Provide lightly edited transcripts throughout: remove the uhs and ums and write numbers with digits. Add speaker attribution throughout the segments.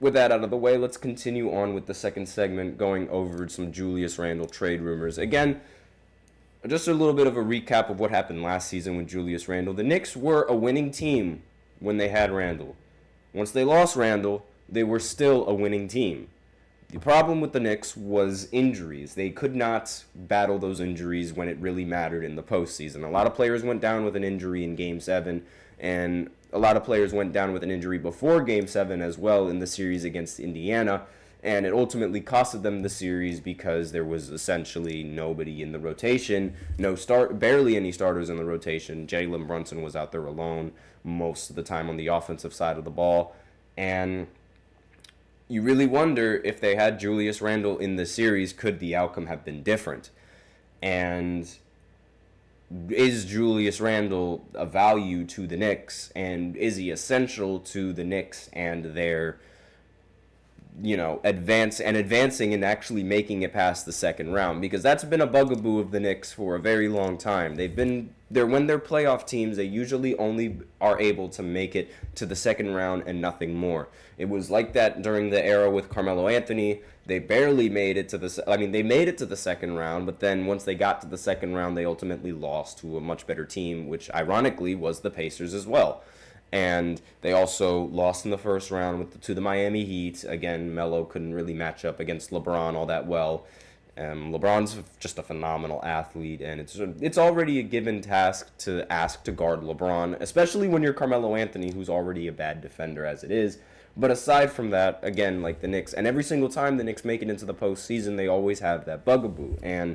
Speaker 1: with that out of the way, let's continue on with the second segment, going over some Julius Randle trade rumors. Again, just a little bit of a recap of what happened last season with Julius Randle. The Knicks were a winning team when they had Randle. Once they lost Randle, they were still a winning team. The problem with the Knicks was injuries. They could not battle those injuries when it really mattered in the postseason. A lot of players went down with an injury in Game 7, and a lot of players went down with an injury before Game 7 as well in the series against Indiana. And it ultimately costed them the series because there was essentially nobody in the rotation, barely any starters in the rotation. Jalen Brunson was out there alone most of the time on the offensive side of the ball. And you really wonder if they had Julius Randle in the series, could the outcome have been different? And is Julius Randle a value to the Knicks? And is he essential to the Knicks and their advancing and actually making it past the second round? Because that's been a bugaboo of the Knicks for a very long time. When they're playoff teams, they usually only are able to make it to the second round and nothing more. It was like that during the era with Carmelo Anthony. They barely made it to they made it to the second round, but then once they got to the second round, they ultimately lost to a much better team, which ironically was the Pacers as well. And they also lost in the first round to the Miami Heat. Again, Melo couldn't really match up against LeBron all that well. LeBron's just a phenomenal athlete, and it's already a given task to ask to guard LeBron, especially when you're Carmelo Anthony, who's already a bad defender as it is. But aside from that, again, like the Knicks, and every single time the Knicks make it into the postseason, they always have that bugaboo. And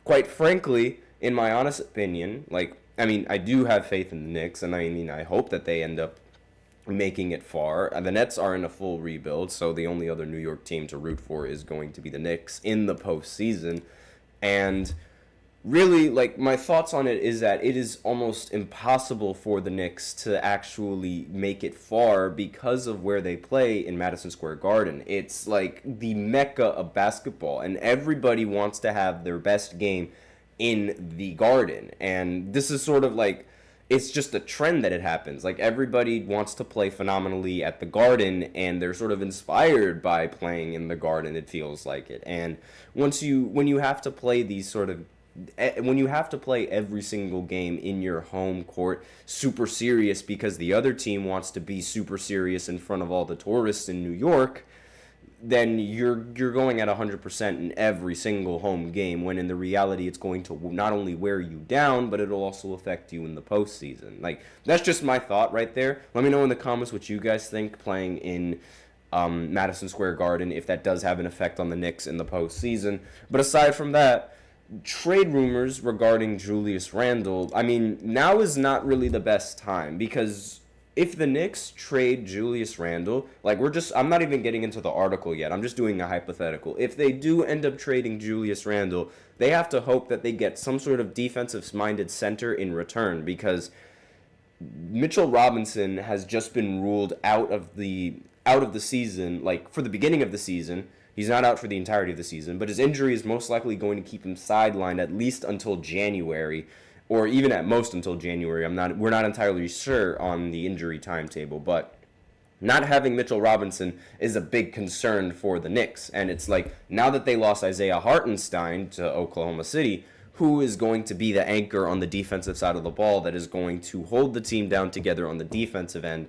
Speaker 1: quite frankly, in my honest opinion, I do have faith in the Knicks, and I hope that they end up making it far. And the Nets are in a full rebuild, so the only other New York team to root for is going to be the Knicks in the postseason. And really, my thoughts on it is that it is almost impossible for the Knicks to actually make it far because of where they play in Madison Square Garden. It's like the mecca of basketball, and everybody wants to have their best game in the Garden. And this is sort of it's just a trend that it happens. Everybody wants to play phenomenally at the Garden, and they're sort of inspired by playing in the Garden, it feels like it. And when you have to play when you have to play every single game in your home court super serious because the other team wants to be super serious in front of all the tourists in New York, then you're going at 100% in every single home game, when in the reality it's going to not only wear you down, but it'll also affect you in the postseason. That's just my thought right there. Let me know in the comments what you guys think playing in Madison Square Garden, if that does have an effect on the Knicks in the postseason. But aside from that, trade rumors regarding Julius Randle, now is not really the best time, because if the Knicks trade Julius Randle, I'm not even getting into the article yet, I'm just doing a hypothetical. If they do end up trading Julius Randle, they have to hope that they get some sort of defensive-minded center in return, because Mitchell Robinson has just been ruled out of the season, for the beginning of the season. He's not out for the entirety of the season, but his injury is most likely going to keep him sidelined at least until January, or even at most until January. We're not entirely sure on the injury timetable, but not having Mitchell Robinson is a big concern for the Knicks. And it's now that they lost Isaiah Hartenstein to Oklahoma City, who is going to be the anchor on the defensive side of the ball that is going to hold the team down together on the defensive end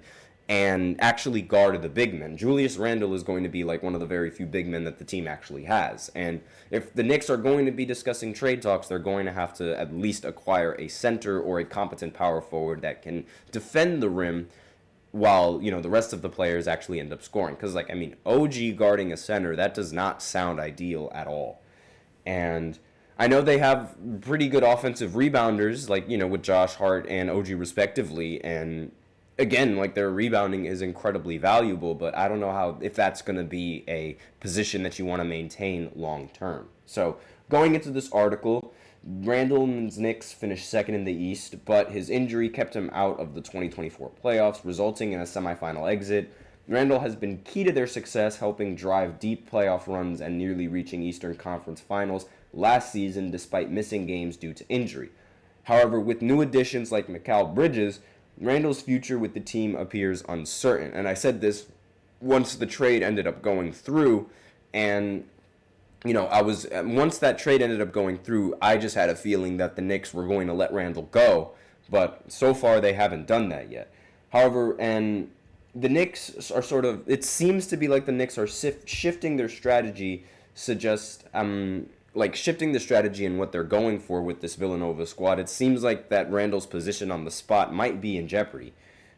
Speaker 1: and actually guard the big men. Julius Randle is going to be one of the very few big men that the team actually has. And if the Knicks are going to be discussing trade talks, they're going to have to at least acquire a center or a competent power forward that can defend the rim while, the rest of the players actually end up scoring. Because, OG guarding a center, that does not sound ideal at all. And I know they have pretty good offensive rebounders, with Josh Hart and OG respectively, and again, their rebounding is incredibly valuable, but I don't know if that's going to be a position that you want to maintain long term. So, going into this article, Randle's Knicks finished second in the East, but his injury kept him out of the 2024 playoffs, resulting in a semifinal exit. Randle has been key to their success, helping drive deep playoff runs and nearly reaching Eastern Conference Finals last season despite missing games due to injury. However, with new additions like Mikal Bridges, Randle's future with the team appears uncertain. And I said this once the trade ended up going through, and once that trade ended up going through, I just had a feeling that the Knicks were going to let Randle go, but so far they haven't done that yet. However, and the Knicks are it seems to be like the Knicks are shifting their strategy, shifting the strategy and what they're going for with this Villanova squad. It seems like that Randle's position on the spot might be in jeopardy.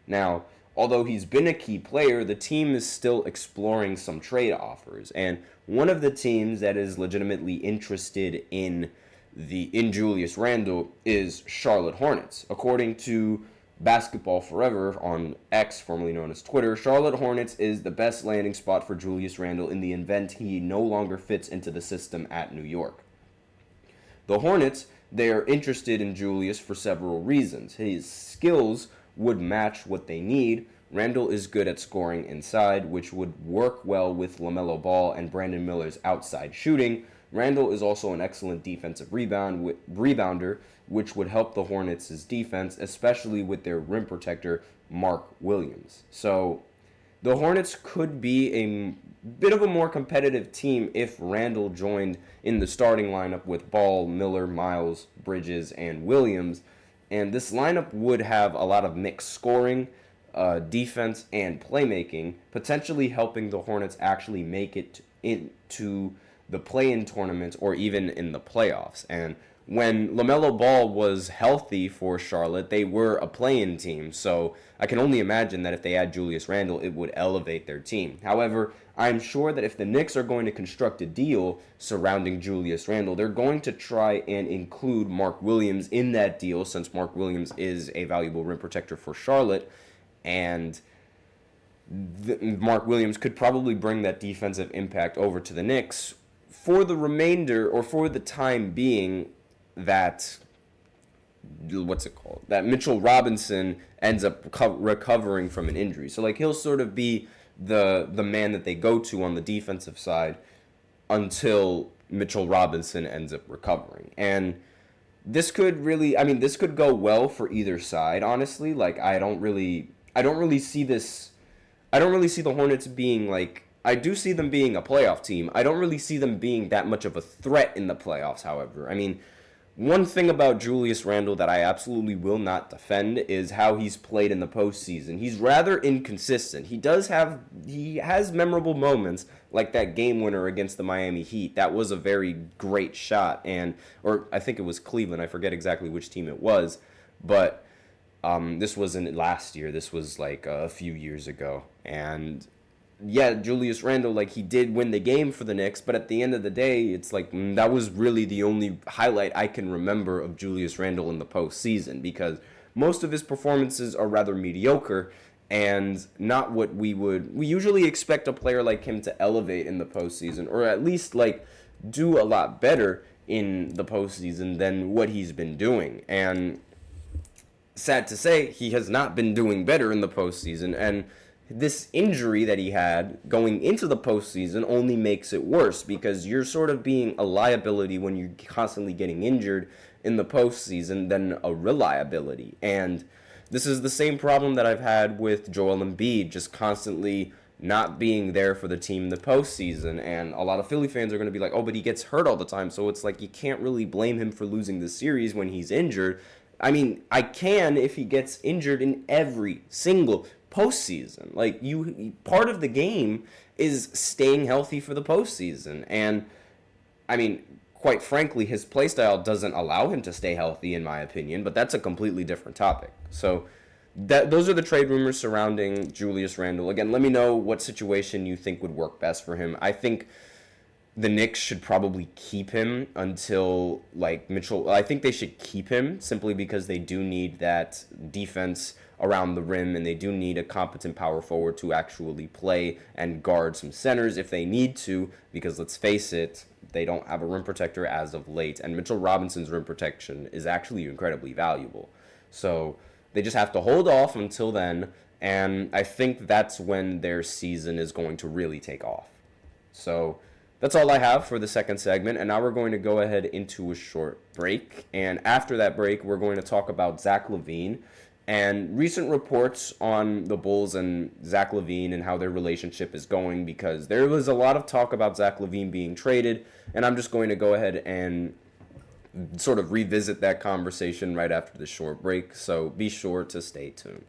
Speaker 1: Now, although he's been a key player, the team is still exploring some trade offers, and one of the teams that is legitimately interested in Julius Randle is Charlotte Hornets. According to Basketball Forever on X, formerly known as Twitter, Charlotte Hornets is the best landing spot for Julius Randle in the event he no longer fits into the system at New York. The Hornets, they are interested in Julius for several reasons. His skills would match what they need. Randle is good at scoring inside, which would work well with LaMelo Ball and Brandon Miller's outside shooting. Randle is also an excellent defensive rebounder, which would help the Hornets' defense, especially with their rim protector, Mark Williams. So the Hornets could be a bit of a more competitive team if Randle joined in the starting lineup with Ball, Miller, Miles, Bridges, and Williams. And this lineup would have a lot of mixed scoring, defense, and playmaking, potentially helping the Hornets actually make it into the play-in tournament or even in the playoffs. And when LaMelo Ball was healthy for Charlotte, they were a play-in team. So I can only imagine that if they add Julius Randle, it would elevate their team. However, I'm sure that if the Knicks are going to construct a deal surrounding Julius Randle, they're going to try and include Mark Williams in that deal, since Mark Williams is a valuable rim protector for Charlotte. And Mark Williams could probably bring that defensive impact over to the Knicks for the remainder, or for the time being, that Mitchell Robinson ends up recovering from an injury. So he'll sort of be the man that they go to on the defensive side until Mitchell Robinson ends up recovering. And this could go well for either side, honestly. I don't really see the Hornets being I do see them being a playoff team. I don't really see them being that much of a threat in the playoffs, however. One thing about Julius Randle that I absolutely will not defend is how he's played in the postseason. He's rather inconsistent. He has memorable moments, like that game winner against the Miami Heat. That was a very great shot, or I think it was Cleveland. I forget exactly which team it was, but this wasn't last year. This was a few years ago, and yeah, Julius Randle, he did win the game for the Knicks, but at the end of the day, it's that was really the only highlight I can remember of Julius Randle in the postseason, because most of his performances are rather mediocre and not what we usually expect a player like him to elevate in the postseason, or at least do a lot better in the postseason than what he's been doing. And sad to say, he has not been doing better in the postseason, and this injury that he had going into the postseason only makes it worse, because you're sort of being a liability when you're constantly getting injured in the postseason than a reliability. And this is the same problem that I've had with Joel Embiid, just constantly not being there for the team in the postseason. And a lot of Philly fans are going to be like, oh, but he gets hurt all the time, so it's you can't really blame him for losing the series when he's injured. I can if he gets injured in every single postseason. Part of the game is staying healthy for the postseason. And quite frankly, his playstyle doesn't allow him to stay healthy, in my opinion, but that's a completely different topic. So those are the trade rumors surrounding Julius Randle. Again, let me know what situation you think would work best for him. I think the Knicks should probably keep him until Mitchell. I think they should keep him simply because they do need that defense around the rim, and they do need a competent power forward to actually play and guard some centers if they need to, because let's face it, they don't have a rim protector as of late, and Mitchell Robinson's rim protection is actually incredibly valuable. So they just have to hold off until then, and I think that's when their season is going to really take off. So that's all I have for the second segment, and now we're going to go ahead into a short break, and after that break, we're going to talk about Zach LaVine And recent reports on the Bulls and Zach LaVine and how their relationship is going, because there was a lot of talk about Zach LaVine being traded, and I'm just going to go ahead and sort of revisit that conversation right after the short break, so be sure to stay tuned.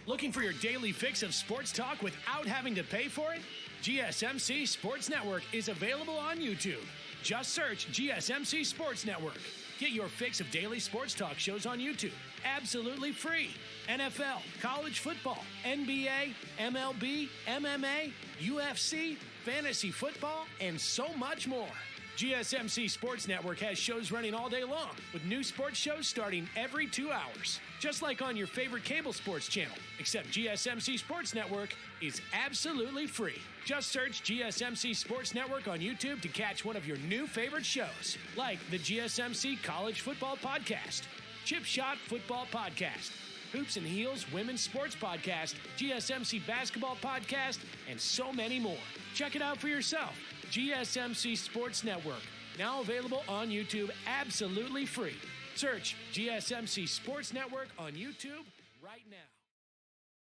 Speaker 2: Looking for your daily fix of sports talk without having to pay for it? GSMC Sports Network is available on YouTube. Just search GSMC Sports Network. Get your fix of daily sports talk shows on YouTube, absolutely free. NFL, college football, NBA, MLB, MMA, UFC, fantasy football, and so much more. GSMC Sports Network has shows running all day long, with new sports shows starting every 2 hours. Just like on your favorite cable sports channel, except GSMC Sports Network is absolutely free. Just search GSMC Sports Network on YouTube to catch one of your new favorite shows, like the GSMC College Football Podcast, Chip Shot Football Podcast, Hoops and Heels Women's Sports Podcast, GSMC Basketball Podcast, and so many more. Check it out for yourself. GSMC Sports Network, now available on YouTube absolutely free. Search GSMC Sports Network on YouTube right now.